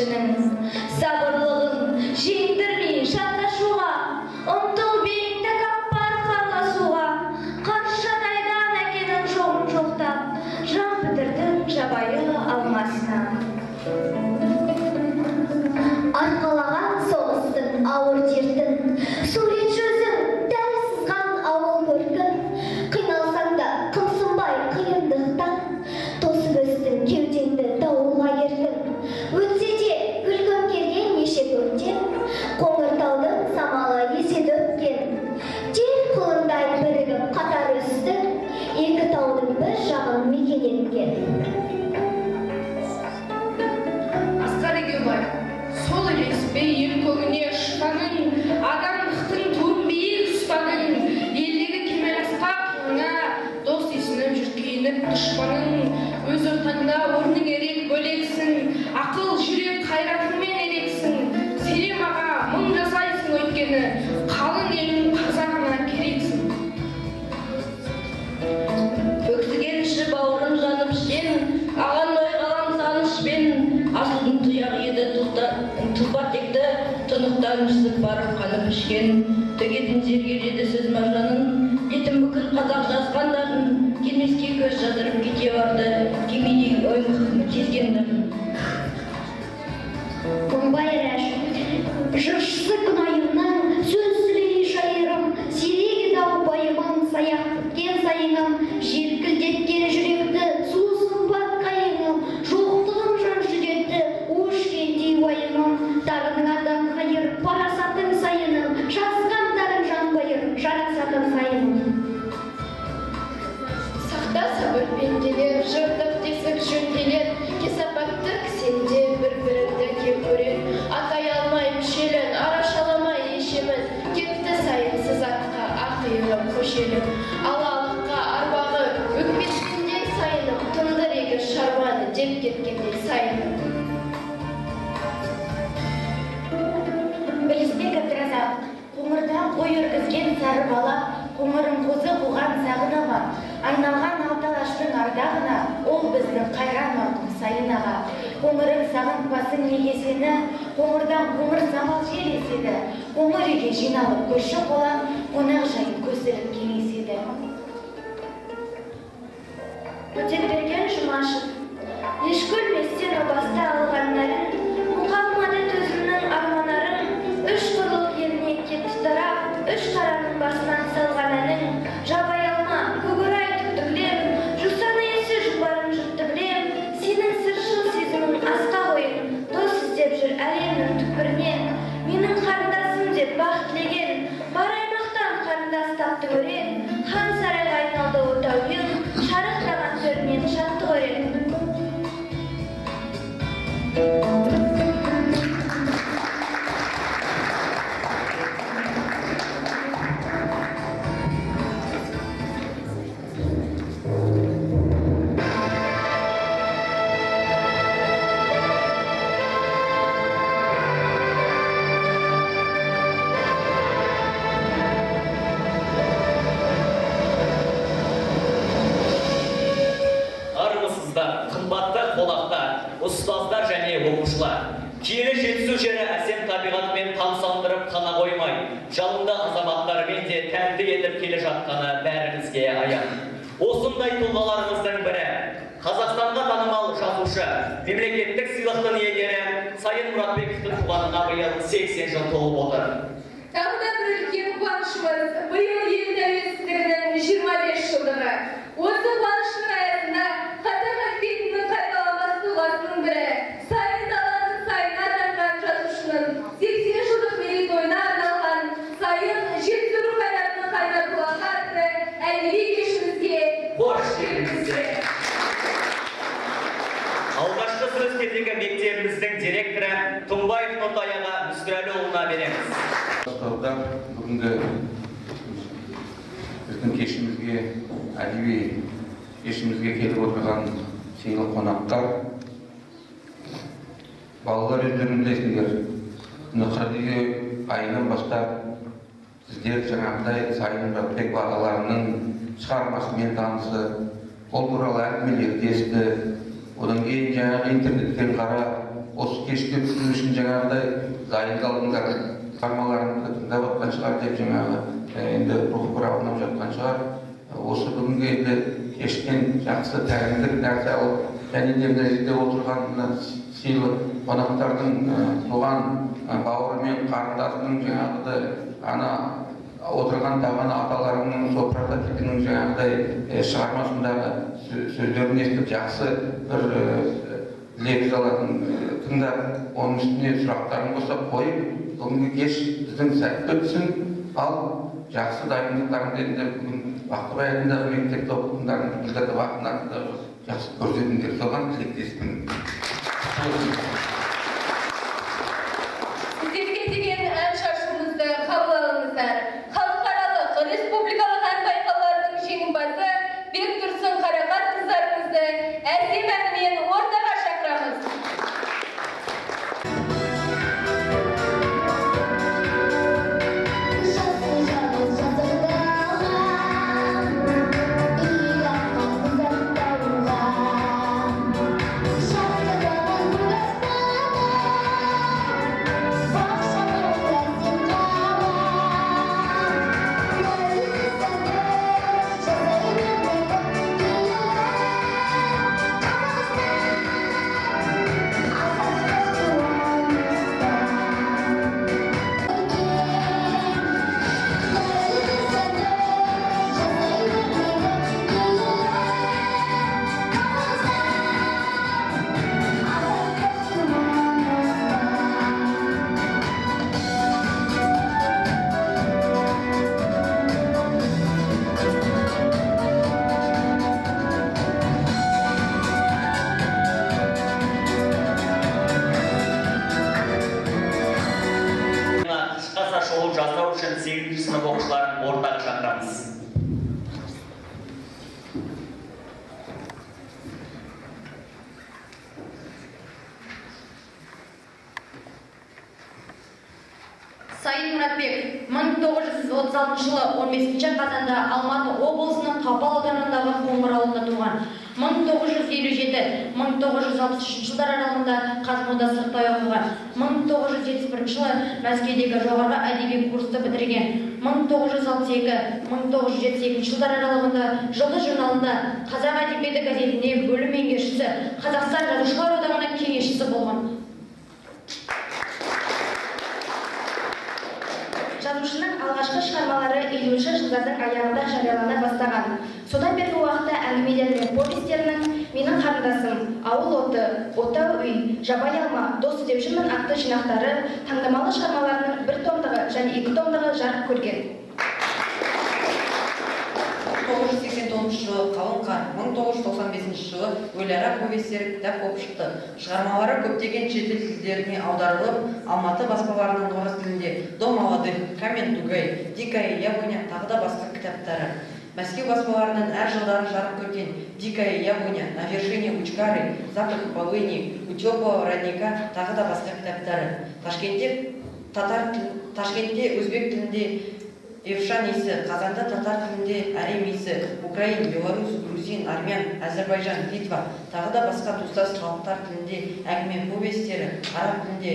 кішінің сабырлығын жеңдірмей шатасуға, ұмтыл биікті каппар қарласуға, қаршатайдан әкенің жоғын жоқтап, жан бітірдің жабайы алмасына. Арқалаған соғыстың ауыр дертін, сурет жүзің дәл сызған ауыл көркін, қиналсаң да қымсынбай қиындықтан, тосып өстің кеудеңді дауылға еркін. Өтсе де күлкім келген неше көктем, Қоңыртаудың самалы еседі өткен. Жер құлындай бірігіп қатар өсті, екі таудың бір жағын мекен еткен. Асқар Егеубай, сол ілеспей ел көгіне ұшқаның, адамдықтың туын биік ұстадың, елдегі кемел асқақ қылыңа, дос есініп жүр күйініп дұшпаның, өз ортаңда орның ерек бөлексің, ақыл жүрек қайратыңмен ерексің, сенем аға мың жасайсың өйткені, қалың елің қазағына керексің. Өксіген іші бауырым жанып ішкен, аған ой қалам санышпен, асылдың тұяғы еді тұлпа текті, тұнықтан жүзіп барып қанып ішкен. Төгетін жерге жеді сөз маржанын, етім бүкіл қазақ жазғандарын, келмеске көз жазырып кете барды, кемедей оймық кезгендірін. Құмбай рәш, жыршысы күнайымның, сөзсілей шайырым, сирегі дау байымың, саяқ біткен сайыңым, желкілдеткен жүректі, сусын батқайыңым, жоқтығым жан жүдетті, өшкендей уайымым, дарының адам қайыр, парасатың сайыным, жазғандарың жан байыр, жарасатың сайыным. Сақта сабыр пенделер, жыртық тесік жөнделер, кесапатты кісенде бір-біріңді кем көрер, атай алмай мүшелін, арашаламай ешемін, кетті сайынсыз атқа, ақиығым көшелім, алалыққа арбағы, өкпеткендей сайыным, тындыр егі шарманы деп кеткендей сайыным. Білісбек Әбдіразақ, қоңырдан қой өргізген сары бала, қоңырын қозы қуған сағынама, айналған алталаштың ардағына, ол біздің қайран марқұм сайын аға. Қоңырың сағынтпасын неге сені, қоңырдан қоңыр самал жел еседі, қоңыр үйге жиналып көрші қолаң, қонақ жайын көсіліп кеңеседі. Өтепберген Жұмашев, еш көрместен обаста алғандарын, мұқалмады төзімнің арманарын, үш құрлық еліне кетті тарап, үш қараның басынан салған әнің, жабай алма, көкорай түкті білем, жусаны есі жұпарын жұтты білем, сенің сыршыл сезімің асқа қойын, дос іздеп жүр әлемнің түкпірінен, менің қарындасым деп бақ тілеген, бар аймақтан қарындас тапты көрен, хан сарайға айналды отау үйің, шарықтаған төрінен шатты көрен. ұстаздар және оқушылар, киелі жетісу жері әсем табиғатымен тамсандырып қана қоймай, жалынды азаматтармен де тәнті етіп келе жатқаны бәрімізге аян. Осындай тұлғаларымыздың бірі, Қазақстанға танымал жазушы, мемлекеттік сыйлықтың иегері Сайын Мұратбековтың туғанына биыл 80 жыл толып отыр. Тағы да бір үлкен қуанышымыз, биыл ел тәуелсіздігінің 25 жылдығы. Осы қуаныштың аясында қазақ әдебиетінің қайталанбас тұлғасының бірі, Сайын даланың сайына атанған жазушының 80 жылдық мерейтойына арналған Сайын жетістік қайратының қайнатылған атты әдеби кешімізге қош келдіңіздер. Алғашқы сөз кезегі мектебіміздің директоры Тұңбаев Нұртаяға Мүсірәліұлына береміз. Бүгінгі біздің кешімізге, әдеби кешімізге келіп отырған сыйлы қонақтар, балалар өздерің білесіңдер, қыркүйек айынан бастап сіздер жаңағыдай Сайын Мұратбеков ағаларының шығармасымен танысы, ол туралы әңгімелерді естіді. Одан кейін жаңағы интернеттен қарап, осы кеште күту үшін жаңағыдай дайындалыңдар, шығармаларыңды тыңдап жатқан шығар деп жаңағы енді рухы бір аунап жатқан шығар. Осы бүгінгі енді кештен жақсы тәлімдік нәрсе алып, және де мына жерде отырған сыйлы қонақтардың туған бауыры мен қарындасының жаңағыдай ана отырған тағаны аталарының сопрата типінің жаңағыдай шығармасындағы сөздерін естіп жақсы бір лебіз алатын тыңдап, оның үстіне сұрақтарын болса қойып, бүгінгі кеш біздің сәтті өтсін, ал жақсы дайындықтарыңды енді бүгін Бақтыбай атындағы мектепте оқитындардың білдірді атындағы жақсы көрсетіңдер, соған тілектеспін. Сіздерге деген ән шашуымызды қабыл алыңыздар. Халықаралық республикалық ән байқауларының жеңімпазы Бектұрсын Қарақат қыздарымызды әсем әнімен ортаға шақырамыз. жасау үшін 8-ші сынып оқушыларын ортаға шақырамыз. Сайын Мұратбек 1936 жылы 15 қазанда Алматы облысының Қапал ауданындағы Қоңыр ауылында туған. 1957-1963 жылдар аралығында Қазмуда сырттай оқыған. 1971 жылы Мәскеудегі жоғары әдеби курсты бітірген. 1962-1978 жылдар аралығында Жылды журналында Қазақ әдебиеті газетінде бөлім меңгерушісі, Қазақстан жазушылар одағының кеңесшісі болған. Жазушының алғашқы шығармалары 50-ші жылдардың аяғында жариялана бастаған. Содан бергі уақытта әңгімелері мен повестерінің «Менің қарындасым», «Ауыл оты», «Отау үй», «Жабайы алма», «Дос іздеушімін» атты жинақтары таңдамалы шығармаларының 1 томдығы және 2 томдығы жарық көрген. 1989 жылы «Қалың қар», 1995 жылы «Өліара» повестері кітап болып шықты. Шығармалары көптеген шетел тілдеріне аударылып, Алматы баспаларының орыс тілінде «Дом молодых», «Камен тугай», «Дикая яблоня» тағы да басқа кітаптары. Мәскеу баспаларының әр жылдары жарық көрген «Дикая яблоня», «На вершине Учкары», «Запах полыни», «У теплого родника» тағы да басқа кітаптары. Ташкентте өзбек тілінде Евшан есі, Қазанда татар тілінде Әрем есі, Украин, Беларусь, Грузин, Армян, Әзербайжан, Литва, тағы да басқа тұстас халықтар тілінде әңгіме повестері, араб тілінде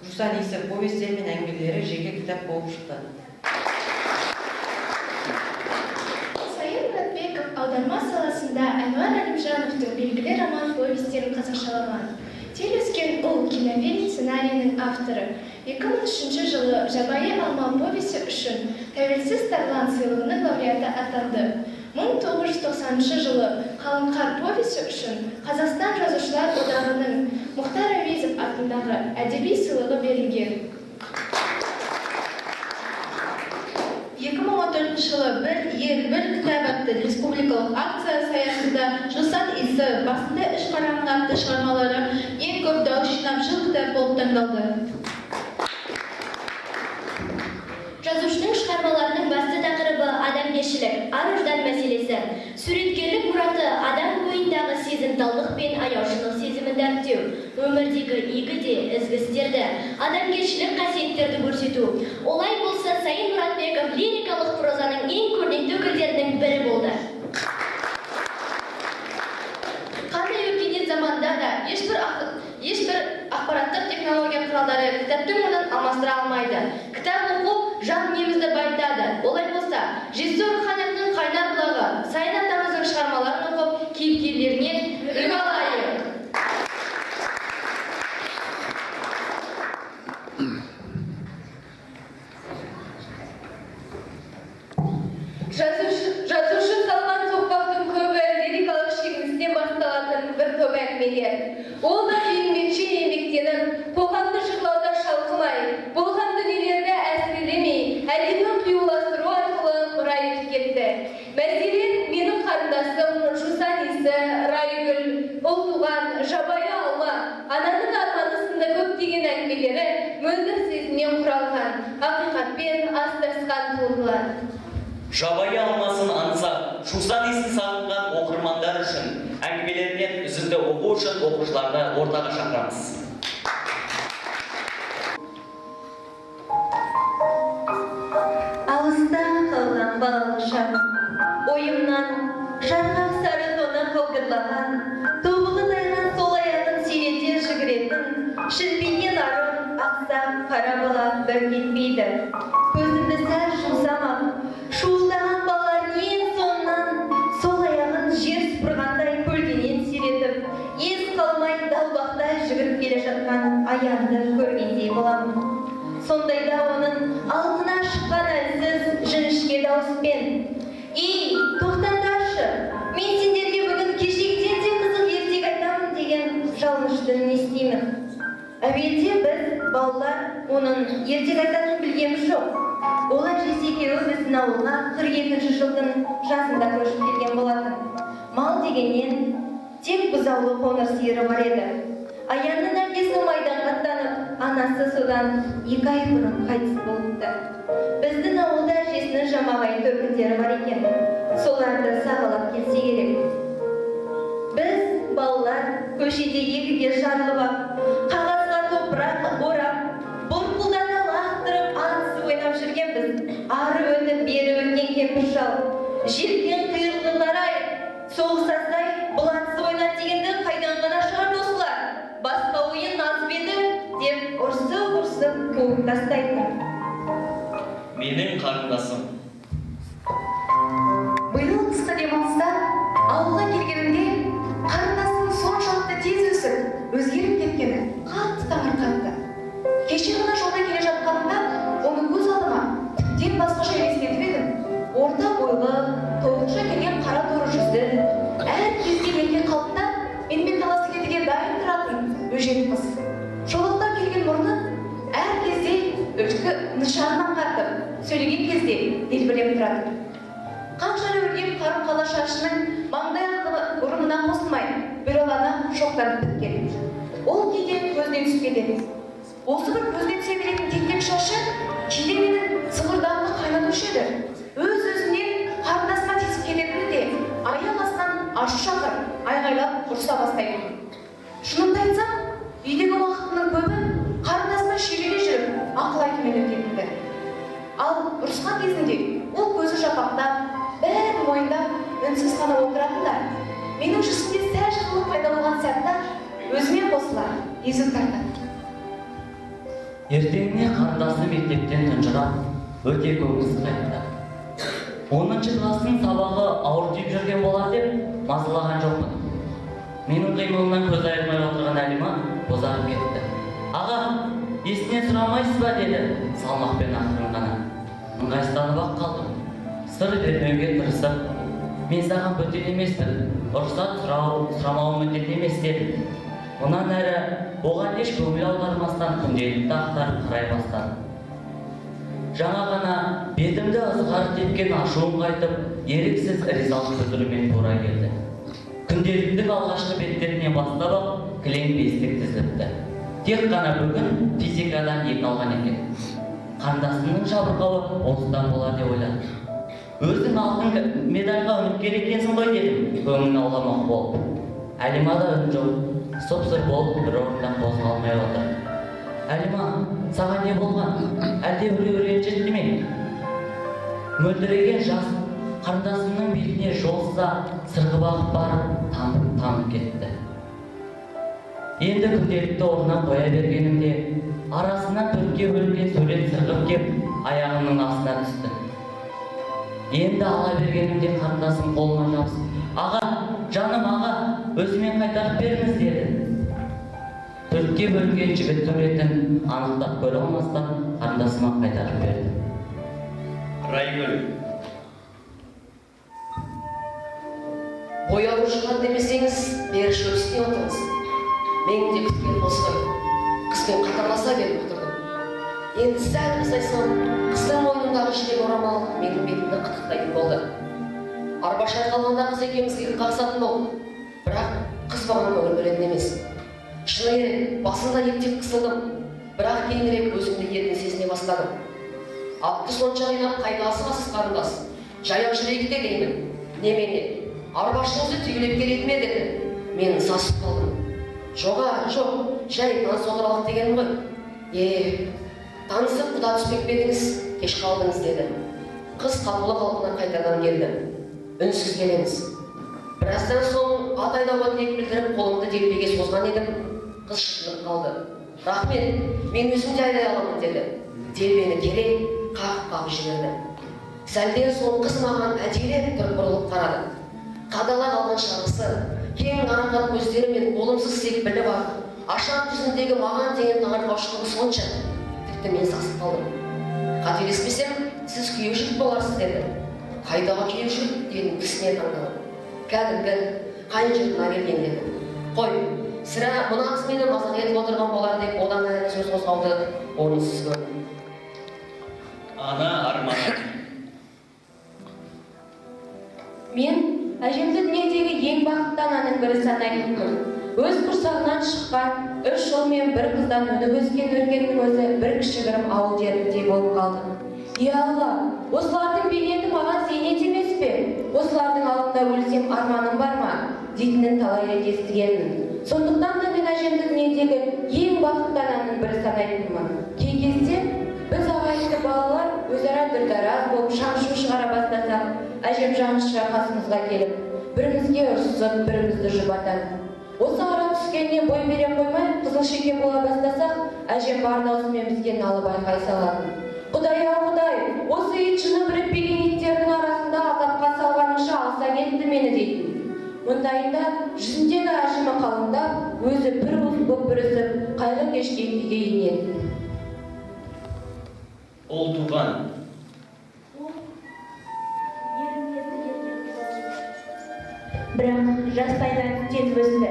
Жусан есі повестері мен әңгімелері жеке кітап болып шықты. Сайын Мұратбеков аударма саласында Әнуар Әлімжановтың белгілі роман повестерін қазақшалаған. Тел өскен ұл кинофильм сценарийінің авторы. 2003 жылы «Жабайы алма» повесі үшін Тәуелсіз Тарлан сыйлығының лауреаты атанды. 1990 жылы «Қалың қар» повесі үшін Қазақстан жазушылар одағының Мұхтар Әуезов атындағы әдеби сыйлығы берілген. 2014 жылы «Бір ел, бір кітап» атты республикалық акция аясында Жусан есі басында іш қараңғы атты шығармалары ең көп дауыс жинап жыл кітап болып таңдалды. Жазушының шығармаларының басты тақырыбы адамгершілік, ар-ұждан мәселесі. Суреткерлік мұраты адам бойындағы сезімталдық пен аяушылық сезімін дәріптеу, өмірдегі игі де, ізгі істерді, адамгершілік қасиеттерді көрсету. Олай болса, Сайын Мұратбеков лирикалық прозаның ең көрнекті өкілдерінің бірі болды. Қандай өркениет заманда да ешбір алмастыра алмайды. Кітап оқу жан немізді байытады. Олай болса, режиссер Ханемнің қайнар бұлағы Сайын атамыздың шығармаларын оқып, кейіпкерлерінен үлгі алайық. Жазушы Салман Соқпақтың көбі лирикалық шегіністен басталатын бір топ әңгімелер. Ол да еңбекші еңбектеніп, қоғамды жырлауда шалқымай, болған дүниелерді әсірелемей, әлемнің қиюластыру арқылы мұра етіп кетті. Мәселен, менің қарындасым Жусан исі, Райгүл, ұл туған, жабайы алма, ананың арманы сынды көптеген әңгімелері мөлдір сезімнен құралған, ақиқатпен астасқан туындылар. Жабайы алмасын аңсап, Жусан исін сағынған оқырмандар үшін әңгімелерінен үзінді оқу үшін оқушыларды ортаға шақырамыз. Алыста қалған балалық шағым, ойымнан жарғақ сары тоны қалдырлаған, тобылғы тайған сол аяғын сүйрете жүгіретін, шірпейген арым ақсақ қара бала бір кетпейді. Көзімді сәл жұмсамам, шуылдаған балалар ең соңынан сол аяғын жер сыпырғандай көлденен сүйретіп, ес қалмай далбақтай жүгіріп келе жатқан аянды көргендей боламын. Сондайда оның алтына шыққан әлсіз жіңішке дауыспен: «Ей, тоқтаңдаршы, мен сендерге бүгін кешегіден де қызық ертек айтамын» деген жалынышты естимін. Әуелде біз, балалар, оның ертек айтатынын білгеніміз жоқ. Ол әжесі екеуі біздің ауылға 42-ші жылдың жазында көшіп келген болатын. Мал дегеннен тек бұзаулы қоңыр сиыры бар еді. Аянның әкесі майданға аттанып, анасы содан 2 ай бұрын қайтыс болыпты. Біздің ауылда әжесінің жамағай төркіндері бар екен. Соларды сағалап келсе керек. Біз, балалар, көшеде екіге жарылып ап, қағазға топырақ орап, борпылдана лақтырып атысып ойнап жүргенбіз. Ары өтіп, бері өткен кемпір шал, желкен қиырылғылар ай, соғысастай бұл атысып ойнап дегенді қайдан ғана шығар осылар? Басқа ойын назып еді деп ұрсып қуып тастайды. Менің қарындасым. Биыл қысқы демалыста ауылға келгенімде қарындасым соншалықты тез өсіп, өзгеріп кеткені қатты таңырқатты. Кеше ғана жолда келе жатқанымда оны көз алдыма тіптен басқаша елестетіп едім. Орта бойлы, толықша келген қара торы жүзді, әр кезде келген қалпында менімен таласы кетуге дайын тұратын өжет қыз. Жолақтап келген мұрны әр кезде үлгі нышанын аңғартып, сөйлеген кезде делбіреп тұрады. Қаншаны өрген қарым қала шашының маңдай ағылы ұрымына қосылмай, бүралана шоқтанып біткен. Ол кейде көзден түсіп кетеді. Осы бір көзден түсе беретін тектек шашы кейде менің сығырдағымды қайнатушы еді. Өз-өзінен қарындасыма тесіп кететіні де аяқ астынан ашу шақыр, айғайлап ұрса бастайды. Шынымды айтсам, үйдегі уақытының көбі қарындасыма шүйреге жүріп, ақыл айтумен өтетінді. Ал ұрысқан кезінде ол көзі жапақтап, бәрін мойындап, үнсіз ғана отыратында, менің жүзімде сәл жылылық пайда болған сәтта өзіме қосыла, езу тартады. Ертеңіне қарындасы мектептен тұнжырап, өте көңілсіз қайтты. 10-шы кластың сабағы ауыр тиіп жүрген болар деп мазалаған жоқпын. Менің қимылымнан көз айырмай отырған Әлима бозарып кетті. «Аға, есінен сұрамайсыз ба?» деді салмақпен ақырын ғана. Ыңғайсызданып қалдым. Сыр бермеуге тырысып, «Мен саған бөтен емеспін, рұқсат сұрамауым міндет емес» дедім. Онан әрі оған еш көңіл аудармастан күнделікті ақтарып қарай бастадым. Жаңа ғана бетімді ызғар тепкен ашуым қайтып, еріксіз ризалық білдірумен тура келді. Күнделіктің алғашқы беттерінен бастап ақ кілең бестік тізіліпті. Тек қана бүгін физикадан 2 алған екен. Қарындасымның жабырқауы осыдан болар деп ойладым. Өзің алтын медальға үміткер екенсің ғой дедім, көңілін ауламақ болып. Әлима да үн жоқ, сұп-сұр болып бір орындан қозғалмай отыр. «Әлима, саған не болған? Әлде біреу ренжітті ме?» Мөлдіреген жас қарындасымның бетіне жол сыза сырғып ағып барып тамып кетті. Енді күнделікті орнына қоя бергенімде арасынан төртке бөлінген сурет сырғып кеп аяғымның астына түсті. Енді ала бергенімде қарындасым қолыма жабысып, «Аға, жаным аға, өзімен қайтарып беріңіз» деді. Төртке бөлінген жігіт суретін анықтап көре алмастан қарындасыма қайтарып берді. Райгүл. Бояу шығар демесеңіз, бері шөп істей отырыңыз. Менің де күткен осы ғой. Қызбен қатарласа келіп отырдым. Енді сәл қысайсам, қыздың мойнындағы жүрек орамал менің бетімді қытықтайтын болды. Арба шайқалғанда қыз екеумізге қақсатын болды. Бірақ қыз маған көңіл бөлетін емес. Шыны керек, басында ептеп қысылдым, бірақ кейінірек өзімді еркін сезіне бастадым. Атты сонша айнап қайда асығасыз қарындас? Жаяу жүрейік те деймін. Немене? Арбашы өзі түйіліп келеді ме деді. Мен сасып қалдым. Жоқ, жай таныс отыралық деген ғой. Танысып құда түспек бедіңіз, кеш қалдыңыз деді. Қыз қатулы қалпына қайтадан келді. Үнсіз келеміз. Біраздан соң ат айдауға тілек білдіріп қолымды делбеге созған едім. Қыз шытынып қалды. Рахмет, мен өзім де айдай аламын деді. Делбені кере қағып жіберді. Сәлден соң қыз маған әдейілеп тұрып бұрылып қарады. Қадала қалған шарасы, кең қараңғат көздері мен болымсыз секпілі бар. Ашаң жүзіндегі маған деген таңырқаушылығы сонша. Тіпті мен сасып қалдым. Қателеспесем, сіз күйеу жігіт боларсыз деді. Қайдағы күйеу жігіт дедім кісіне таңданып. Кәдімгі қайын жұртына келген деді. Қой, сірә мына қыз мені мазақ етіп отырған болар деп одан әрі сөз қозғауды орынсыз көрдім. Ана арманы. Мен әжемді дүниедегі ең бақытты ананың бірі санайтынмын. Өз құрсағынан шыққан 3 жыл мен бір қыздан өніп өскен өркеннің өзі бір кішігірім ауыл жеріндей болып қалды. Алла, осылардың бейнеті маған зейнет емес пе? Осылардың алдында өлсем арманым бар ма? Дейтінін талай рет естігенмін. Сондықтан да мен әжемді дүниедегі ең бақытты ананың бірі санайтынмын. Кей кезде біз ағайынды балалар өзара дүрдараз болып шам-шу шығара бастасақ, әжем жанұшыра қасымызға келіп, бірімізге ұрсысып, бірімізді жұбатады. Осы ара түскеніне бой бере қоймай, қызыл шеке бола бастасақ, әжем бар даусымен бізге налып айқай салатын. Құдай-ау Құдай, осы ит жыны бірікпеген иттердің арасында азапқа салғаныңша алса кетті мені дейтін. Мұндайында жүзіндегі әжімі қалыңдап, өзі бір уыс боп бүрісіп, қайғы кешкен күйге енетін. Ол туған. Бірақ жастайдан тез өсті.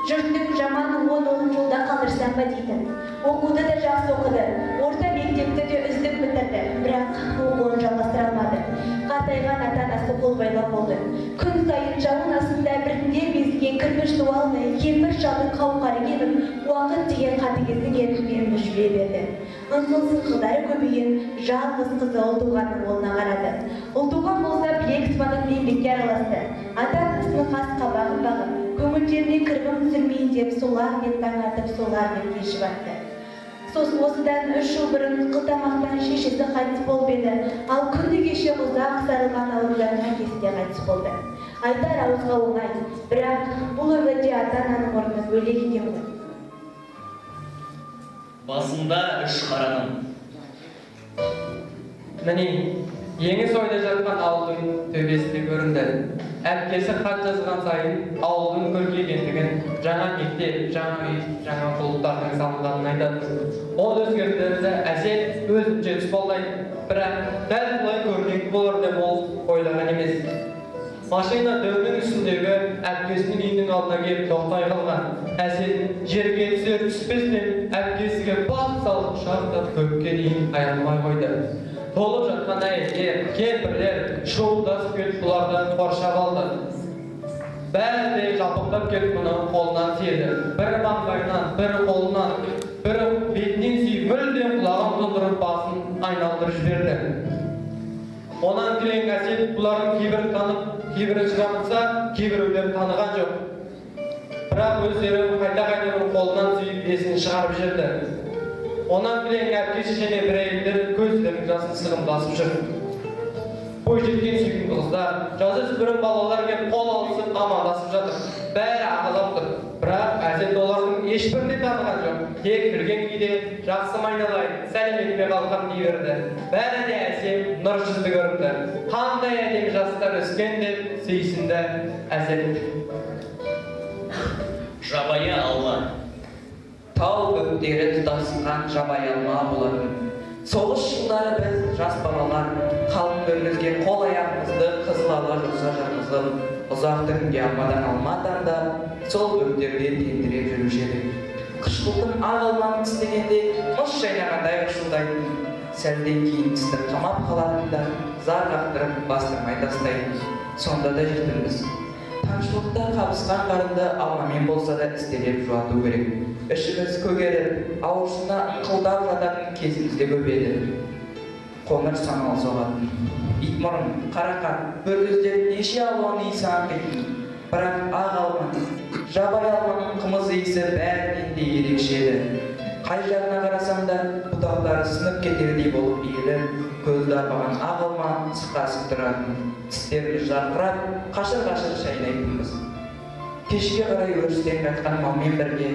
Жұрттың жаман оңын жолда қалдырсам ба дейтін. Оқуды да жақсы оқыды, орта мектепті де үздік бітірді, бірақ оқуын жалғастыра алмады. Қартайған ата-анасы қолбайлап болды. Күн сайын жауын астында біртіндеп безілген кірпіш дуалына кемпір шалдың қауқары келіп, уақыт деген қатыгездік еркімен жүре берді. Ыңғыл-сыңқылдары көбейген жалғыз қызы ұлтуғанның қолына қарады. Ұлтуған болса білек сыбанып еңбекке араласты. Ата-анасының қас-қабағын бағып, көңілдеріне кірбің түсірмейін деп солар мен таң атып, солар мен кешіп атты. Осыдан 3 жыл бұрын қылтамақтан шешесі қайтыс болып еді, ал күні кеше ұзақ сарылған аурудан әкесі де қайтыс болды. Айтар ауызға оңай, бірақ бұл өмірде ата-ананың орны бөлек екен ғой. Басында 3 қараным. Міне, еңіс ойда жатқан ауылдың төбесінде көрінді. Әпкесі хат жазған сайын ауылдың көркейгендігін, жаңа мектеп, жаңа үй, жаңа құлыптардың салынғанын айтады. Ол өзгерді, әсет өзінше тұспалдайды, бірақ дәл бұлай көрнекті болар деп ол ойлаған емес. Машина дөңнің үстіндегі әпкесінің үйінің алдына келіп тоқтай қалған. Әсет жерге түсер түспестен әпкесіге бас салып шарықтап көпке дейін аялмай қойды. Толып жатқан әйелдер, кемпірлер шуылдасып кетіп бұларды қоршап алды. Бәрі де жапықтап кетіп мұның қолынан сүйеді. Бірі маңдайынан, бірі қолынан, бірі бетінен сүйіп, мүлдем құлағын тұндырып басын айналдырып жіберді. Онан кейін әсет бұлардың кейбірін танып, кейбірін шығамытса, кейбіреулерін таныған жоқ. Бірақ өздері қайта-қайта қолынан сүйіп есін шығарып жүрді. Онан кейін әпкесі және бір әйелдер көздерінің жасын сығымдасып жүр. Бой жеткен сүйкімді қыздар, жасөспірім балалар келіп қол алысып амандасып жатыр. Бәрі ағалап тұр. Бірақ әсет олардың ешбіріне дамыған жоқ. Тек үлкен күйде жақсы майналай, сәлеметіме қалқан дей берді. Бәрі де әсем, нұр жүзді көрінді. Қандай әдемі жастар өскен деп сүйсінді әзет. Жабайы алма. Тау бөктері тұтасқан жабайы алма болатын. Соғыс жылдары біз жас балалар қалың өмірге қол аяғымызды қызыл ала жоса жатқызып, ұзақ түнге алмадан алма таңдап, сол бөктерде тентіреп жүруші едік. Қышқылтым ақ алманы тістегенде мұз шайнағандай қышылдайтын. Сәлден кейін тісті қамап қалатында зар қақтырып бастырмай тастайтын. Сонда да жетіміз. Таңшылықта қабысқан қарынды алмамен болса да істелеп жуату керек. Ішіміз көгеріп, ауырсына ыңқылдап жататын кезімізде көп еді. Қоңыр санал соғатын. Итмұрын, қарақат, бір көздер неше алуан иісі аңқитын. Бірақ ақ алманың, жабайы алманың қымыз иісі бәрінен де ерекше еді. Қай жағына қарасам да бұтақтары сынып кетердей болып иіліп, көзді арбаған ақ алма сықасып тұратын. Тістерді жарқырап, қашыр-қашыр шайнайтынбыз. Кешке қарай өрістен қайтқан малмен бірге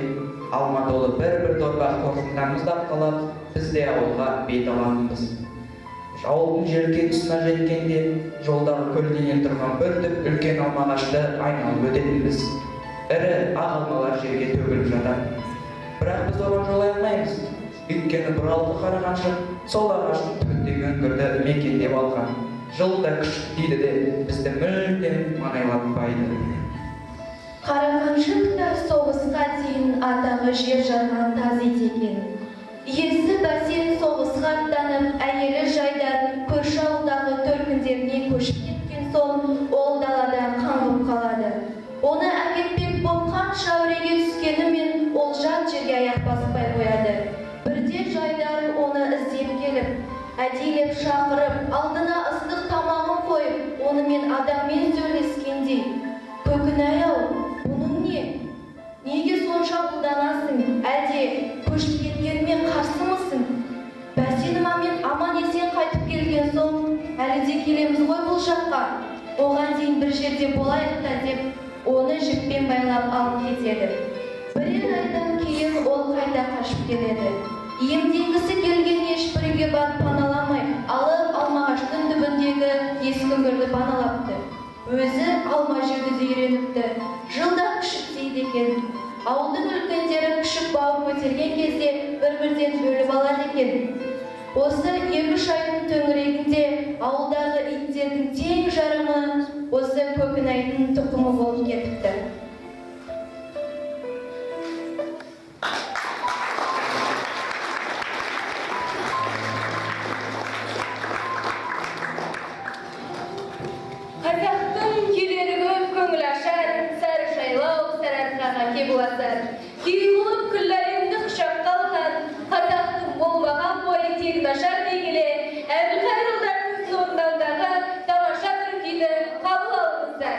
алма толы бір-бір дорба қоржындамыз да қалап, біз де ауылға бет алатынбыз. Ауылдың желке тұсына жеткенде жолдағы көлденен тұрған бір түп үлкен алма ағашты айналып өтетінбіз. Ірі ақ алмалар жерге төгіліп жатады. Бірақ біз оған жолай алмаймыз. Өйткені бұралқы қарағаншық сол ағаштың түбіндегі үңгірді мекендеп алған. Жылда күшік дейді де бізді мүлдем маңайлатпайды. Қарағаншық та соғысқа дейін атағы жер жарған таз екен. Иесі бәсен соғысқа аттанып, әйелі жайдан көрші ауылдағы төркіндеріне көшіп кеткен соң, ол далада қаңғып қалады. Оны әкетпек боп қанша әуреге түскенімен ол жат жерге аяқ баспай қояды. Бірде жайдар оны іздеп келіп, әдейілеп шақырып, алдына ыстық тамағын қойып, онымен адаммен сөйлескендей: "Көкінай-ау, бұның не? Неге сонша бұлданасың? Әлде көшіп кеткеніме қарсымысың? Бәсенім мен аман есен қайтып келген соң, әлі де келеміз ғой бұл жаққа. Оған дейін бір жерде болайық та" деп, оны жіппен байлап алып кетеді. Бірер айдан кейін ол қайта қашып келеді. Иемденгісі келген ешбір үйге барып паналамай, алып алмағаштың түбіндегі ескі үңгірді паналапты. Өзі алма жеуді де үйреніпті. Жылда күшік дейді екен. Ауылдың үлкендері күшік бауыр көтерген кезде бір-бірден бөліп алады екен. Осы 2-3 айдың төңірегінде ауылдағы иттердің тең жарымы осы Көкінайдың тұқымы болып кетіпті. Қазақтың күйлері көп көңіл ашар, сары шайлау, сарыарқаға кеп басар. Күй қылып күлләреңді құшаққа алған, қазақтың болмаған бойы тек нашар дегеле, Әбілқайыр ұлдарының орындауындағы тамаша бір күйді қабыл алыңыздар.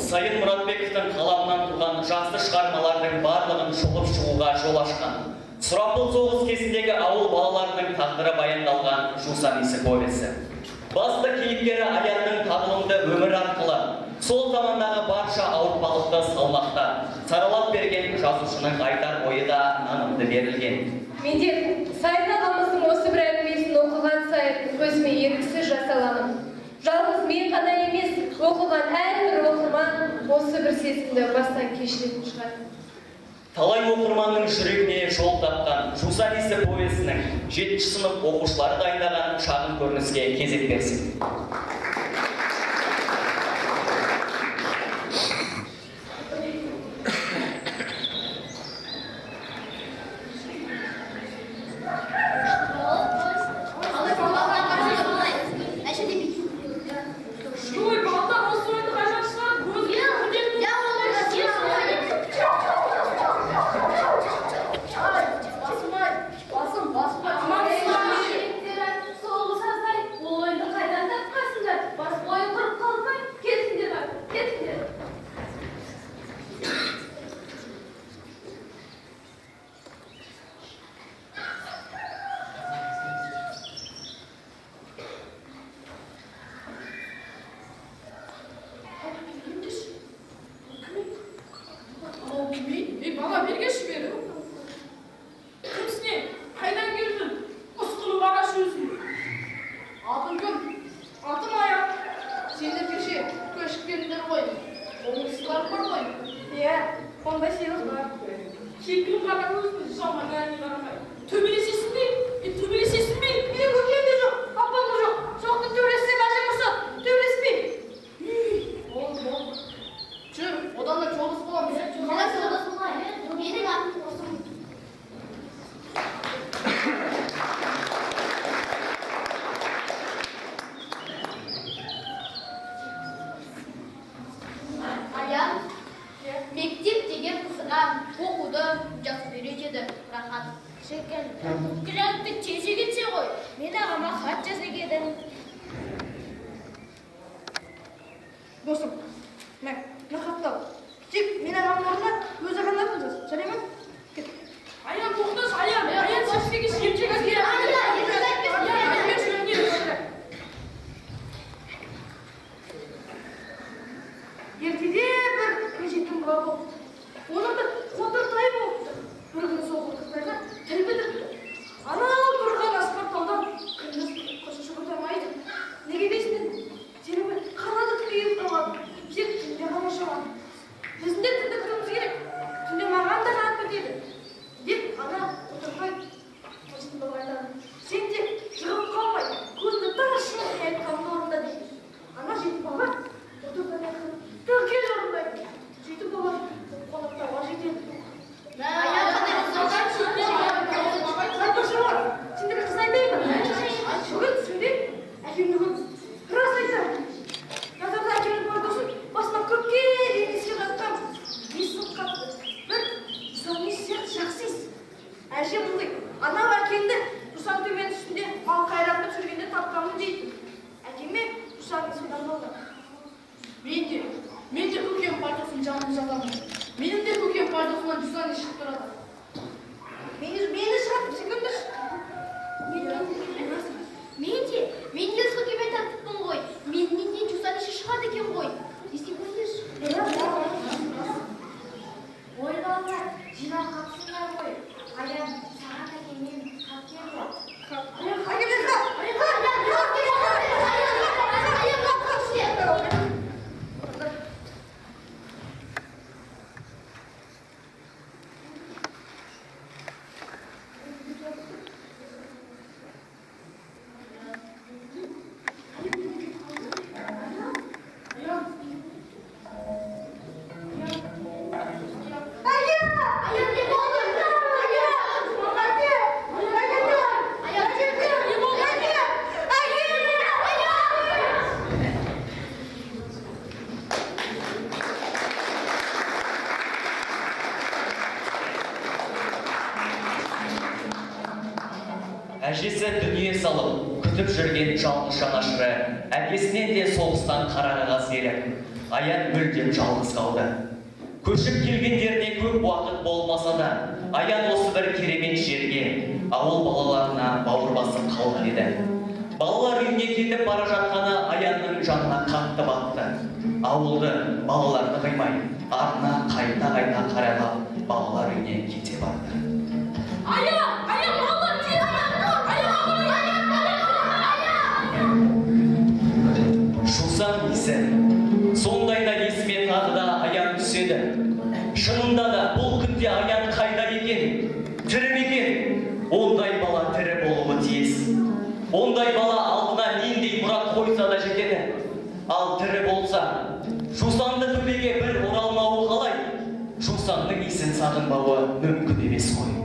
Сайын Мұратбековтың қаламынан туған жақсы шығармалардың барлығын шолып шығуға жол ашқан. Сұрапыл соғыс кезіндегі ауыл балаларының тағдыры баяндалған Жусан иісі повесі. Басты кейіпкері Аянның табылымды өмір арқылы Сол замандағы барша ауыртпалықты салмақта саралап берген жазушының айтар ойы да нанымды берілген. Менде Сайын ағамыздың осы бір әңгімесін оқыған сайын көзіме еріксіз жас аламын. Жалғыз мен ғана емес, оқыған әрбір оқырман осы бір сезімді бастан кешіретін шығар. Талай оқырманның жүрегіне жол тапқан Жусанисі повесінің 7 сынып оқушылары дайындаған шағын көрініске кезек берсін. Мектеп деген қызыға оқуды жақсы үйретеді, рахат. Класты тез кетсе ғой, мен ағама хат жаза едім. Досым, мә хаттал. Тек мен ағамның орнына өз ағамнан жаз. Жарай ма? Аян тоқташ, аян сәшкеге шемшек әзгер. Ертеде бір көжеттің бұла болды. Оның да қотыртай болыпты. Бір күні сол қотыртайға тіл бітіріпті. Анау тұрған асқар таудан күндіз қошышы көтермайды. Неге дейсің? Сенің бір қанаты тікейіп қалады. Тек түнде ғана шығады. Біздің де түнде кіруіміз керек. Түнде маған да қанат бітеді. Деп ана қотыртай қошысын болып айтады. Сен тек жығып қалмай, көзді тыныш жұмыс айтқанын орында дейді. Ана жетіп бала қотыртай айтқан. Түркел орындайды. Жетіп бала қонақтауға жетеді. Сендер қыз айтайын ба? Бүгін сөйле, әкемді көрдім. Рас айтам. Назарда әкемнің бар досын басына көпке дейін еске қатқан. Есін қатты. Бір Жусанис сияқты жақсы ес. Әже бұлдай. Анау әкемді Жусан төмен үстінде мал қайрандап жүргенде тапқанмын дейді. Әкеме Жусанис одан болды. Мен де көкем партиясын жанын жаламын. Менің де көкем партиясынан Жусанис шығып тұрады. Мені шығады, секундыш. Мен де көкеме тартыппын ғой. Менен де Жусанис шығады екен ғой. Десе қойдыш. Ой балалар, жинақ қатысыңдар ғой. Аян, саған әкемнен хат келді. Әкемнен хат! Әжесі дүние салып, күтіп жүрген жалғыз жанашыры, әкесінен де соғыстан қара қағаз келіп, Аян мүлдем жалғыз қалды. Көшіп келгендеріне көп уақыт болмаса да, Аян осы бір керемет жерге, ауыл балаларына бауыр басып қалған еді. Балалар үйіне кетіп бара жатқаны Аянның жанына қатты батты. ауылды балаларды қимай, артына қайта қарайлап, балалар үйіне кете барды. Жусан исі, сондай да есіме тағы да аян түседі. Шынында да бұл күнде аян қайда екен, тірі ме екен? Ондай бала тірі болуы тиіс. Ондай бала алдына нендей мұрат қойса да жетеді. Ал тірі болса, жусанды төбеге бір оралмауы қалай? Жусанның исін сағынбауы мүмкін емес қой.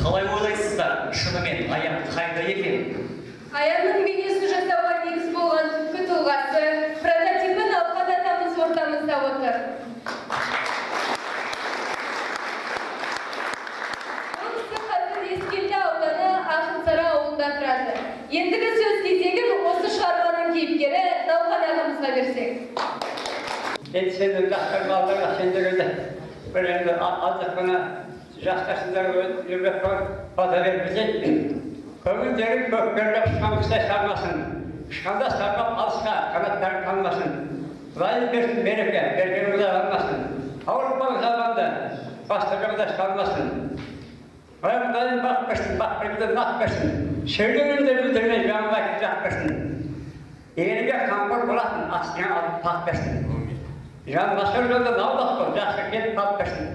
Қалай ойлайсыздар, шынымен аян қайда екен? Аянның бейнесін жасауға негіз болған түпкі тұлғасы, прототипін алған атамыз ортамызда отыр. Ол кісі қазір Ескелді ауданы Ақынсары ауылында тұрады. Ендігі сөз кезегін осы шығарманың кейіпкері Науқан ағамызға берсек. Сендер жақтар балдарға сендерді бір енді азықпына жастасындар жүрбек бата бермесек, көңілдерін көккерге ұшқан құстай сармасын, ұшқанда сармап алысқа қанаттарын қалмасын, Құдайым берсін береке, бергенімізді алмасын, ауыртпау заманда бастығымызда шығармасын. Құдайым бақ берсін, бақ бірімді нақ берсін, сөйлегенде білдірмей жанға жақ берсін. Елге қамқор болатын астына алып тақ берсін. Жанбасыр жолда наудақ бол, жақсы келіп қалып берсін.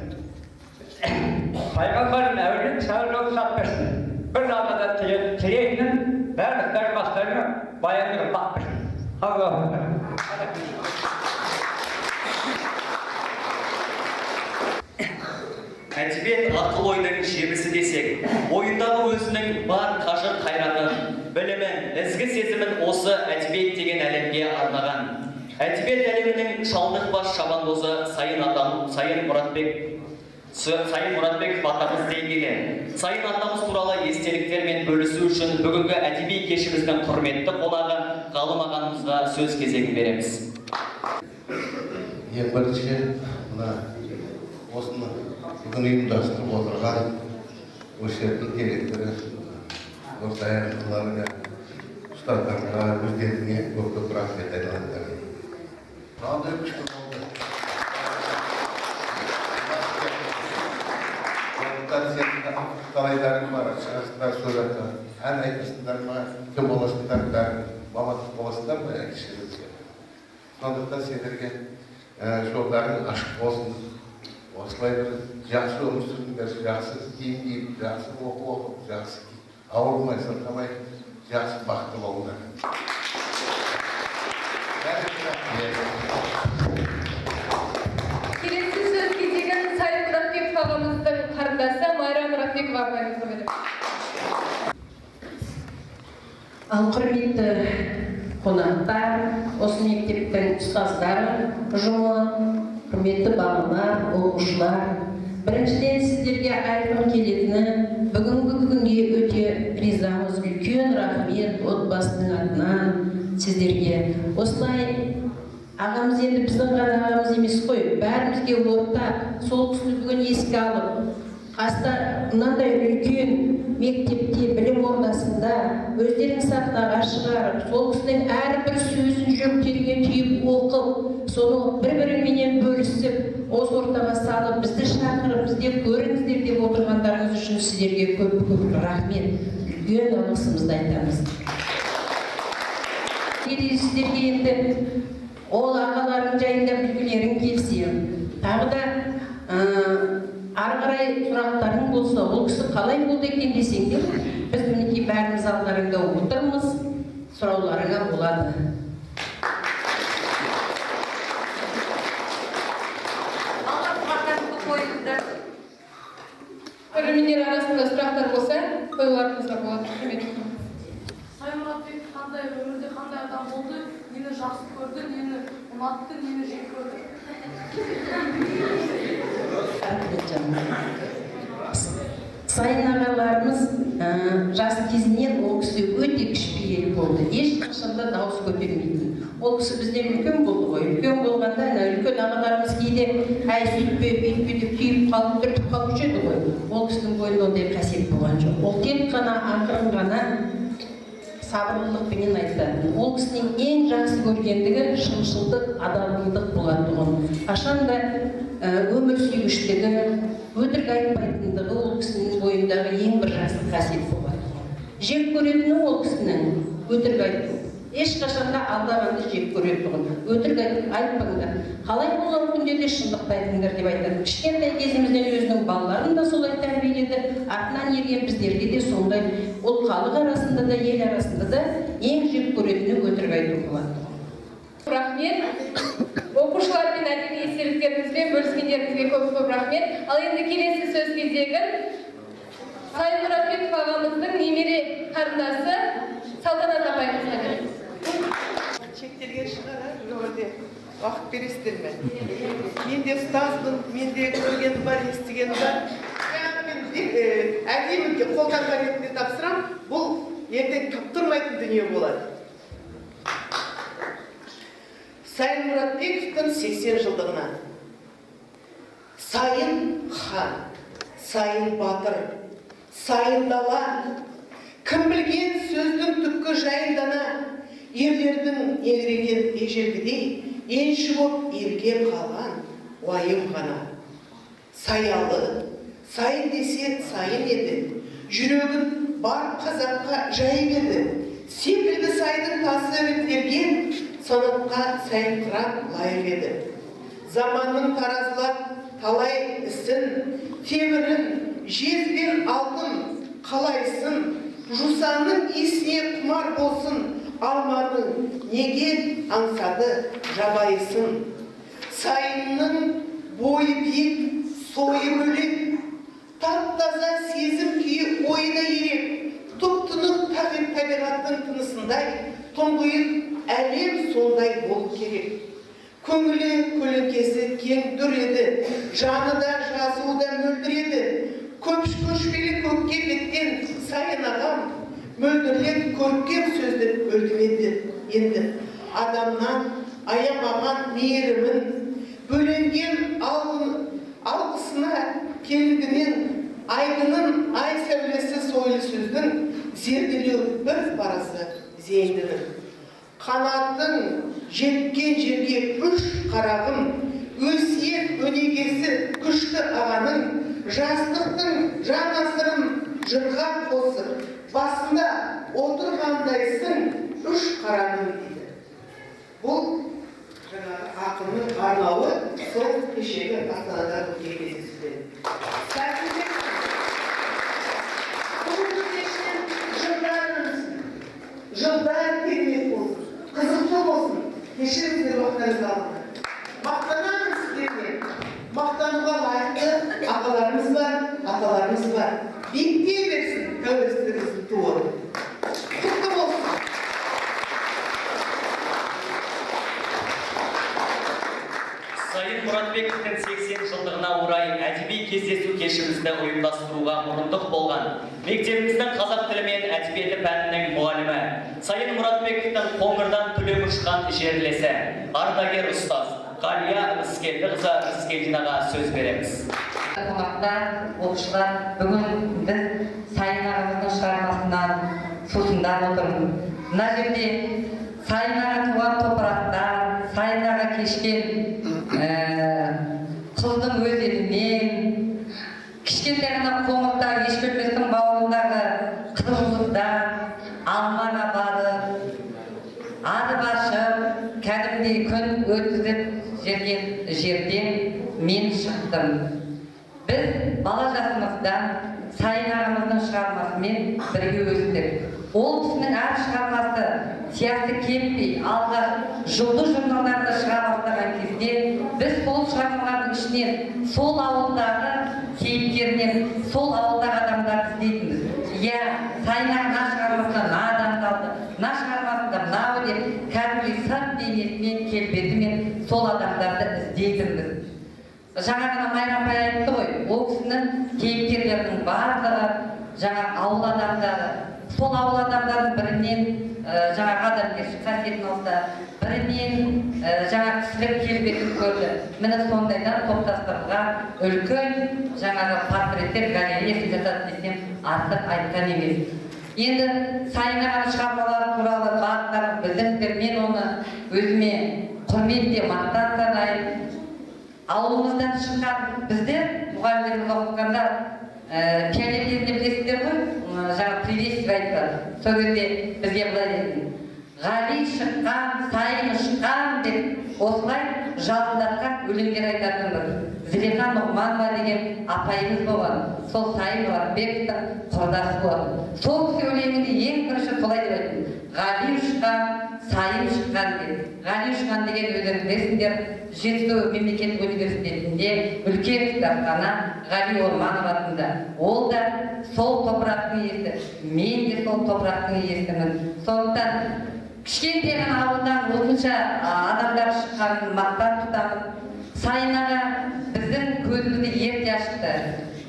Пайғамбардың әулет сары жолы сап берсін. Бір аллада тілейтінің барлықтары бастарына баяндығы бақ берсін. Аллаху акбар. Әдебиет ақыл ойдың жемісі десек, ойындағы өзінің бар қажыр қайратын, білімін, ізгі сезімін осы әдебиет деген әлемге арнаған. Әдебиет әлемінің шалдық бас шабандозы Сайын Мұратбеков атамыз дейгелі. Сайын атамыз туралы естеліктермен бөлісу үшін бүгінгі әдеби кешіміздің құрметті қонағы Ғалым ағамызға сөз кезегін береміз. Ең бірінші, осыны бүгін ұйымдастырып отырған өсердің керектері, осы аяқтыларына, ұстаздарға, өздеріне көп рахмет айтылады. Қандай күшті болды. Қалайдарың бар, шығасындар сөйлетті. Ән айтысындар ма, кім боласындар, бәрін мамандық боласындар ма, кішілерге. Сондықтан сендерге жолдарың ашық болсын. Осылай бір жақсы өмір сүріңдер, жақсы киім киіп, жақсы оқып, жақсы ауырмай, сырқамай, жақсы бақытты болыңдар. Келесі сөз кезегін Сайын Мұратбеков ағамыздың қарындасы Майра Мұратбекова апайымызға береміз. Ал құрметті қонақтар, осы мектептің ұстаздары, ұжымы, құрметті балалар, оқушылар, біріншіден сіздерге айтқым келетіні, бүгінгі күнге өте ризамыз, үлкен рахмет отбасының атынан сіздерге. Осылай ағамыз енді біздің ғана ағамыз емес қой, бәрімізге ортақ, сол кісіні бүгін еске алып, қаста мынандай үлкен мектепте, білім ордасында өздерін сахнаға шығарып, сол кісінің әрбір сөзін жүректеріне түйіп оқып, соны бір-біріменен бөлісіп, осы ортаға салып, бізді шақырып, бізде көріңіздер деп отырғандарыңыз үшін сіздерге көп-көп рахмет, үлкен алғысымызды айтамыз. Сіздерге енді ол ағалардың жайында білгілерің келсе, тағы да ары қарай сұрақтарың болса, ол кісі қалай болды екен десеңдер, біз мінекей бәріміз алдарыңда отырмыз, сұрауларыңа болады. Көрермендер арасында сұрақтар болса, қоюларыңызға болады. Сайын Мұратбеков қандай өмірде қандай адам көрді нені, ұнатты нені жек көрді. Сайын ағаларымыз жас кезінен ол кісі өте кішіпейіл болды. Ешқашан да дауыс көтермейтін. Ол кісі бізден үлкен болды ғой. Үлкен болғанда үлкен ағаларымыз кейде әй сөйтпе, бүйтпе деп түйіп қалып, түртіп қалушы еді ғой. Ол кісінің бойында ондай қасиет болған жоқ. Ол тек қана ақырын ғана сабырлылықпенен айтатын. Ол кісінің ең жақсы көргендігі шыншылдық, адалдық болатұғын. Қашан да өмір сүйгіштігі, өтірік айтпайтындығы ол кісінің бойындағы ең бір жақсы қасиет болатұғын. Жек көретіні ол кісінің өтірік айту. Ешқашан да алдағанды жек көретұғын. Өтірік айтпаңдар. Қалай болған күнде де шындықты айтыңдар деп айтады. Кішкентай кезімізден өзінің балаларын да солай тәрбиеледі. Артынан ерген біздерге де сондай. Ол халық арасында да, ел арасында да ең жек көретіні өтірік айту болады. Рахмет. Оқушылармен әдеби естеліктеріңізбен бөліскендеріңізге көп рахмет. Ал енді келесі сөз кезегі Сайын Мұратбеков ағамыздың немере қарындасы Салтанат апайымызға береміз. Шектелген шығар, өмірде уақыт бересіздер ме? Мен де ұстазбын, мен де көргенім бар, естігенім бар. Мен әдемі қолтаңба ретінде тапсырам, бұл ертең таптырмайтын дүние болады. Сайын Мұратбековтың 80 жылдығына сайын хан, сайын батыр, сайын дала, кім білген сөздің түпкі жайындана, ерлердің еңіреген ежелгідей, енші боп елге қалған уайым ғана. Саялы, сайын десе сайын еді, жүрегін бар қазаққа жай берді. Секілді сайдың тасы реттерген, санатқа сайынқырап лайық еді. Заманның таразылап талай ісін, темірін, жезбен алтын қалайсын, жусанның исіне құмар болсын, арманың неге аңсады жабайысын. Сайынның бойы биік, сойы бөлек, тап-таза сезім күйі ойына ерек, тұп-тұнық табиғаттың тынысындай, тұңғиық әлем сондай болу керек. Көңілі көлеңкесі кең дүр еді, жаны да жазуы да мөлдір еді. Көшпелі көкке беттен сайын ағам, мөлдірлеп көркем сөзді өлдімеді. Енді адамнан аямаған мейірімін, бөленген алғысына келгінен айдының ай сәулесі сойлы сөздің зерделеу бір парасы зейіндінің. Қанаттың жеткен жерге үш қарағым, өсиет өнегесі күшті ағаның, жастықтың жан асырын жырға қосып, басында отырғандайсың үш қарағым дейді. Бұл ақынның арнауы сол кешегі Астанада өткен кездесуден. Жылдар керемет болсын, қызықты болсын, кешіріңіздер уақыттарыңызды алыңдар. Мақтанамыз сіздерге, мақтануға лайықты ағаларымыз бар, аталарымыз бар. Биікте берсін тәуелсіздігіміздің туы. Құтты болсын. Сайын Мұратбековтің 80 жылдығына орай әдеби кездесу кешімізді ұйымдастыруға мұрындық болған мектебіміздің қазақ тілі мен әдебиеті пәнінің мұғалімі Сайын Мұратбековтің қоңырдан түлеп ұшқан жерлесі ардагер ұстаз Ғалия Рыскелдіқызы Рыскелдинаға сөз береміз. Қонақтар, оқушылар, бүгін біз Сайын ағамыздың шығармасынан сусындап отырмыз. Мына жерде Сайын аға туған топырақта, Сайын аға кешкен қыздың өз елімен, кішкентай ғана қоңырда ешкөлместің бауырындағы қызылжұлдызда алмаға барып, адып ашып, кәдімгідей күн өткізіп жүрген жерден мен шықтым. Біз бала жасымызда Сайын ағамыздың шығармасымен бірге өстік. Ол кісінің әр шығармасы сиясы кеппей, алға жұлдыз журналдарында шыға бастаған кезде біз сол шығармалардың ішінен сол ауылдағы кейіпкерінен, сол ауылдағы адамдарды іздейтінбіз. Иә, Сайын аға мына шығармасында мына адамды алды, мына шығармасында мынау деп кәдімгідей сын бейнесімен келбеті мен сол адамдарды іздейтінбіз. Жаңа ғана Майра апай айтты ғой, ол кісінің кейіпкерлерінің барлығы жаңа ауыл адамдары. Сол ауыл адамдардың бірінен жаңа адамгершілік қасиетін алса, бірінен жаңа кісілік келбетін көрді. Міне сондайдан топтастырылған үлкен жаңағы портреттер галереясы жатады десем артық айтқан емес. Енді Сайынағаның шығармалары туралы барлықтарыңыз білдіңіздер, мен оны өзіме құрметте мақтан санаймын. Ауылымыздан шыққан біздер мұғалімдеріміз оқығанда пионер кезінде білесіздер ғой, жаңа приветствие айтты. Сол кезде бізге былай дейтін: Ғали шыққан, сайын шыққан деп осылай жалындатқан өлеңдер айтатынбыз. Зілиха Нұғманова деген апайымыз болған. Сол Сайын Мұратбековтың құрдасы болған. Сол кісі өлеңінде ең бірінші солай деп айтты: Ғали шыққан, сайын шыққан деп. Ғали шыққан деген өздеріңіз білесіңдер, Жетісу мемлекеттік университетінде үлкен кітапхана Ғали Орманов атында. Ол да сол топырақтың иесі, мен де сол топырақтың иесімін. Сондықтан кішкентай ғана ауылдан осынша адамдар шыққанын мақтан тұтамыз. Сайын аға біздің көзімізді ерте ашты.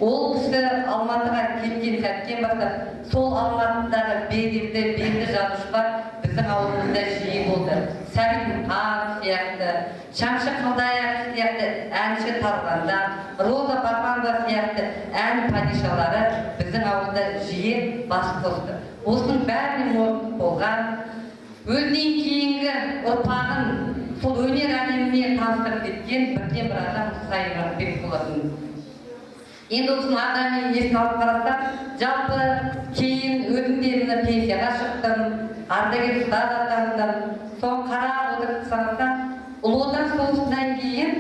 Ол кісі Алматыға кеткен сәттен бастап сол Алматыдағы белді жазушылар біздің ауылымызда жиі болды. Сәбит Мұқан сияқты, Шамшы Қалдаяқов сияқты әнші тарғандар, Роза Бақанова сияқты ән падишалары біздің ауылда жиі бас қосты. Осының бәрінен орын болған, өзінен кейінгі ұрпағын сол өнер әлеміне таныстырып кеткен бірден бір адам Сайын Мұратбеков болатын. Енді осының адамның есін алып қарасақ, жалпы кейін өзімде пенсияға шықтым, ардагер ұстаз атандым. Соны қарап отырып санасам, Ұлы Отан соғысынан кейін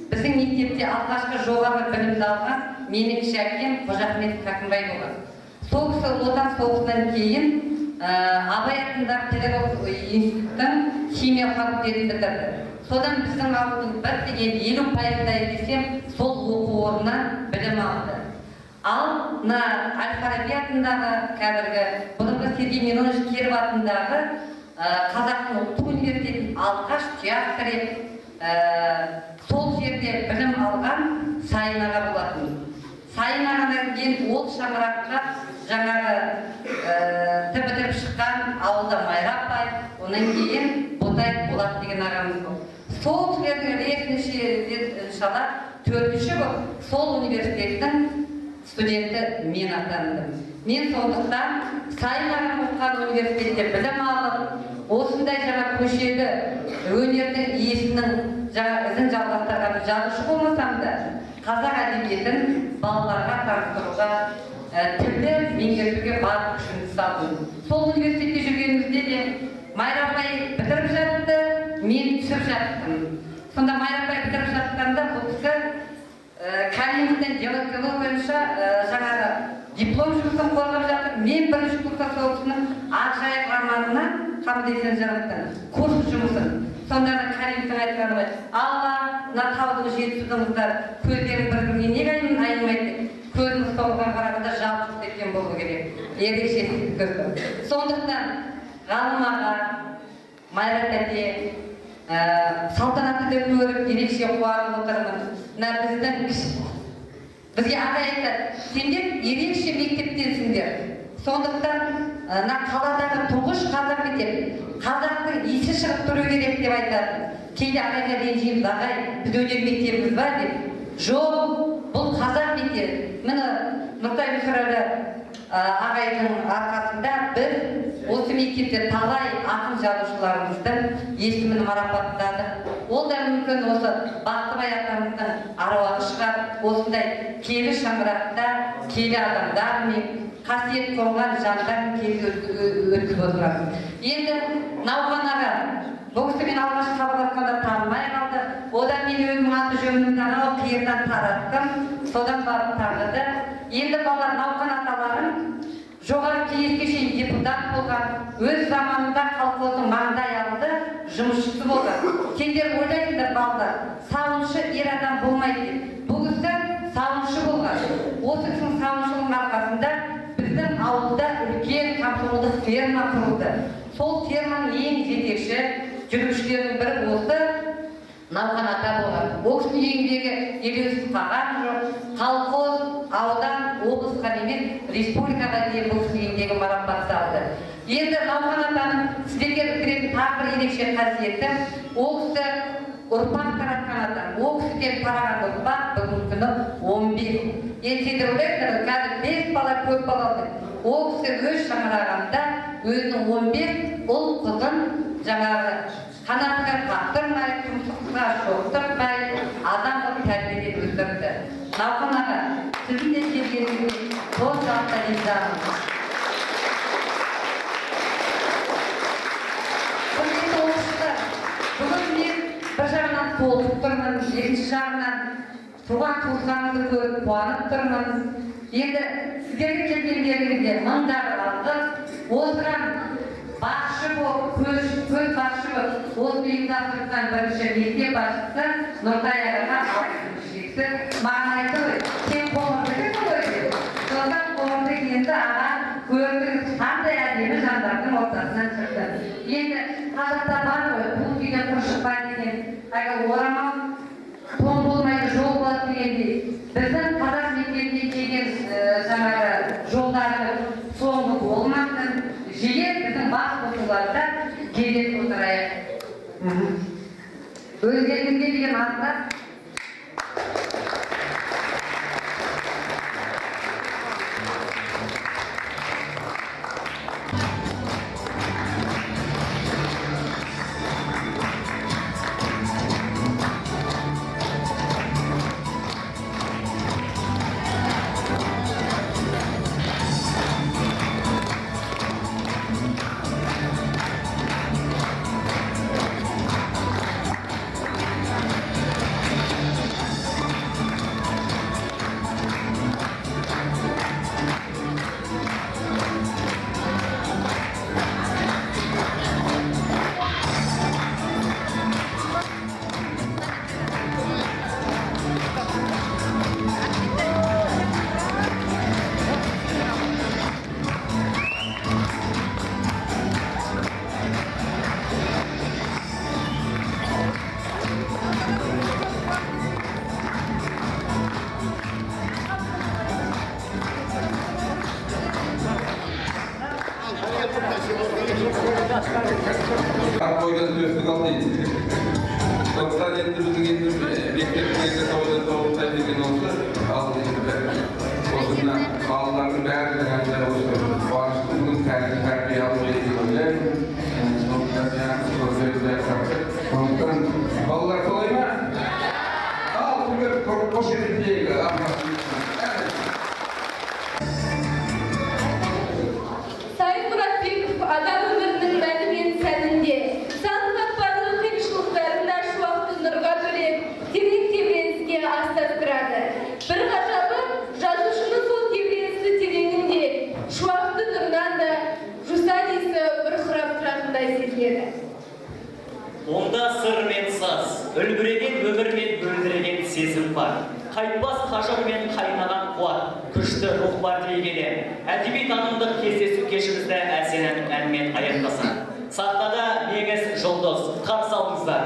біздің мектепте алғашқы жоғары білімді алған менің кіші әкем Қожахметов Кәкімбай болған. Сол кісі Ұлы Отан соғысынан кейін Абай атындағы педагогикалық институттың химия факультетін бітірді. Содан біздің ауылдың 50% десем, сол оқу орнынан білім алды. Ал Әл-Фараби атындағы қазіргі бұрынғы Сергей Миронович Киров атындағы Қазақтың ұлттық университетін алғаш театр етіп, сол жерде білім алған Сайын аға болатын. Сайын ағадан кейін ол шаңыраққа жаңағы бітіріп шыққан ауылда Майра апай, онан кейін Ботай Болат деген ағамыз болды. Сол кісілердің ресміші иншалла 4-ші болып сол университеттің студенті мен атандым. Мен сондықтан Сайын ағам оқыған университетте білім алып, осындай жаңа көшеді өнердің иесінің жаңа ізін жалғастырған жазушы болмасам да, қазақ әдебиетін балаларға таныстыруға, тілді меңгертуге бар күшімді салдым. Сол университетте жүргенімізде де Майра апай бітіріп жатты, мен түсіп жаттым. Сонда Майра апай бітіріп жатқанда бұл кісі Калининнен диалектология бойынша жаңағы диплом жұмысын қорғап жатыр. Мен бірінші курста сол кісінің Ақжайық романына қабылдесен жараттым, курс жұмысын. Сонда да Калиновтың айтқаны ғой: Алла, мына таудың жетісудың қыздар көздерің бір-біріне неге айнымайды? Көзіміз соғылған қарағанда жалғыз кеткен болу керек. Ерекше көз. Сондықтан ғалым аға, Майра тәте, салтанатты деп көріп ерекше қуанып отырмын. Бізге ағай айтады: сендер ерекше мектептенсіңдер. Сондықтан қаладағы тұңғыш қазақ мектеп, қазақтың иісі шығып тұру керек деп айтады. Кейде ағайға ренжиміз: ағай, біз өнер мектебіміз бар деп. Жоқ, бұл қазақ мектебі. Міне Нұртай Мүсірәлі ағайдың арқасында біз осы мектепте талай ақын жазушыларымыздың есімін марапаттадық. Ол да мүмкін осы Бақтыбай атамыздың аруағы шығар, осындай келі шаңырақта келі адамдармен, қасиет қонған жандармен кезі өткізіп отырамыз. Енді Науқан аға, бұл кісі мен алғаш хабарласқанда танымай қалды. Одан мен өзім аты жөнімді анау қиырдан тараттым, содан барып таныды. Енді балалар, Науқан аталарым жоғары кеңеске шейін депутат болған, өз заманында колхоздың маңдай алды жұмысшысы болған. Сендер ойлайсыңдар балалар, сауыншы ер адам болмайды деп. Бұл кісі сауыншы болған. Осы кісінің сауыншылығының арқасында біздің ауылда үлкен комсомолдық ферма құрылды. Сол ферманың ең жетекші жүргізушілерінің бірі осы науқан ата болған. Ол кісінің еңбегі елеусіз қалған жоқ. Колхоз, аудан, облысқа емес, республикаға дейін бұл кісінің еңбегі марапатталды. Енді науқан атаның сіздерге беретін тағы бір ерекше қасиеті, ол кісі ұрпақ таратқан ата. Ол кісіден тараған ұрпақ бүгінгі күні 11. Енді сендер ойлайсыңдар, қазір 5 бала көп балалы. Ол кісі өз шаңырағында өзінің 11 ұл қызын жаңағы қанатқа қақтырмай, тұмсыққа шоқтырмай, адам қылып тәрбиелеп өсірді. Науқан аға, сіздің де келгеніңізге соншалықты ризамын. Құрметті оқушылар, бүгін мен бір жағынан толқып тұрмын, екінші жағынан туған туысқанымды көріп қуанып тұрмын. Енді сіздерге келгендеріңізге мыңдап алғыс. Осыған басшы болып, көз басшы болып, осы ұйымдастырған бірінші мектеп басшысы Нұртай ағаға алғысым шексіз. Маған айтты ғой, сен қоңырды кім ғой деп. Содан қоңырды енді аға көрдіңіз, қандай әдемі жандардың ортасынан шықты. Енді қазақта бар ғой, бұл үйден құр шықпайды деген, орамал тон болмайды, жол болады дегендей. Біздің қазақ мектебіне келген жаңағы жолдары соңғы болмасын, жиі біздің бас қосуларда кездесіп отырайық. Өздеріңізге деген артында Қойдан төстік алды дейді. Сондықтан енді біздің енді мектептегі тоғыздай деген осы. Ал осында балалардың бәрі осы қуанышты бүгін тәрбие алып деп ойлаймын. Сондықтан балалар солай ма? Ал бүгін қош етіндегі Сайын Мұратбеков адам өмірінің мәні мен сәнінде сан қатпарлы қиыншылықтарын да шуақты нұрға бөлеп, терең тебіреніске астастырады. Бір ғажабы, жазушының сол тебіреністі тереңінде шуақты нұрынан да жусан иісі бұрқырап тұратындай сезіледі. Онда сыр мен саз, үлбіреген өмір мен мөлдіреген сезім бар. Қайтпас қажыр мен қайнаған қуат, күшті рух бар дей келе. Әдеби танымдық кездесу кешімізді әсем әнмен аяқтасақ. Сахнада Меңіз Жұлдыз, қарсы алыңыздар.